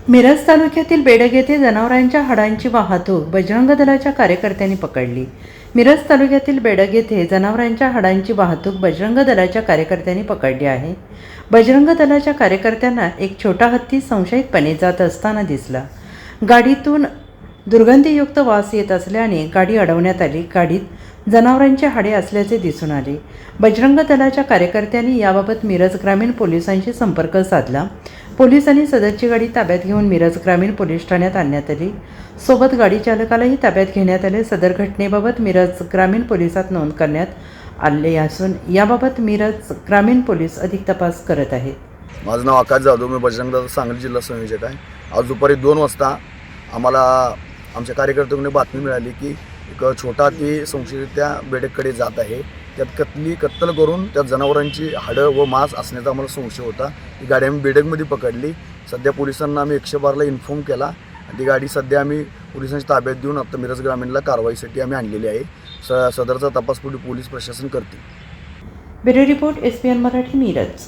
मिरज तालुक्यातील बेडग येथे जनावरांच्या हाडांची वाहतूक बजरंग दलाच्या कार्यकर्त्यांनी पकडली। मिरज तालुक्यातील बेडग येथे जनावरांच्या हाडांची वाहतूक बजरंग दलाच्या कार्यकर्त्यांनी पकडली आहे। बजरंग दलाच्या कार्यकर्त्यांना एक छोटा हत्ती संशयितपणे जात असताना दिसला। गाडीतून दुर्गंधीयुक्त वास येत असल्याने गाडी अडवण्यात आली। गाडीत जनावरांची हाडे असल्याचे दिसून आले। बजरंग दलाच्या कार्यकर्त्यांनी याबाबत मिरज ग्रामीण पोलिसांशी संपर्क साधला। पोलिसांनी सदरची गाडी ताब्यात घेऊन मिरज ग्रामीण पोलीस ठाण्यात आणण्यात आली। सोबत गाडी चालकालाही ताब्यात घेण्यात आले। सदर घटनेबाबत मिरज ग्रामीण पोलिसात नोंद करण्यात आले असून याबाबत मिरज ग्रामीण पोलीस अधिक तपास करत आहेत। माझं नाव आकाश जाधव, मी बजरंग दल सांगली जिल्हा संयोजक आहे। आज दुपारी 2 वाजता आम्हाला आमच्या कार्यकर्त्यांनी बातमी मिळाली की एक छोटा हत्ती संशयितरित्या बेडगकडे जात आहे। त्यात कत्तल करून त्या जनावरांची हाडं व मांस असण्याचा आम्हाला संशय होता। ही गाडी आम्ही बेडगमध्ये पकडली। सध्या पोलिसांना आम्ही 112ला इन्फॉर्म केला आणि ती गाडी सध्या आम्ही पोलिसांच्या ताब्यात देऊन आता मिरज ग्रामीणला कारवाईसाठी आम्ही आणलेली आहे। सदरचा तपास पोलीस प्रशासन करते। Bureau report SPN Marathi Miraj.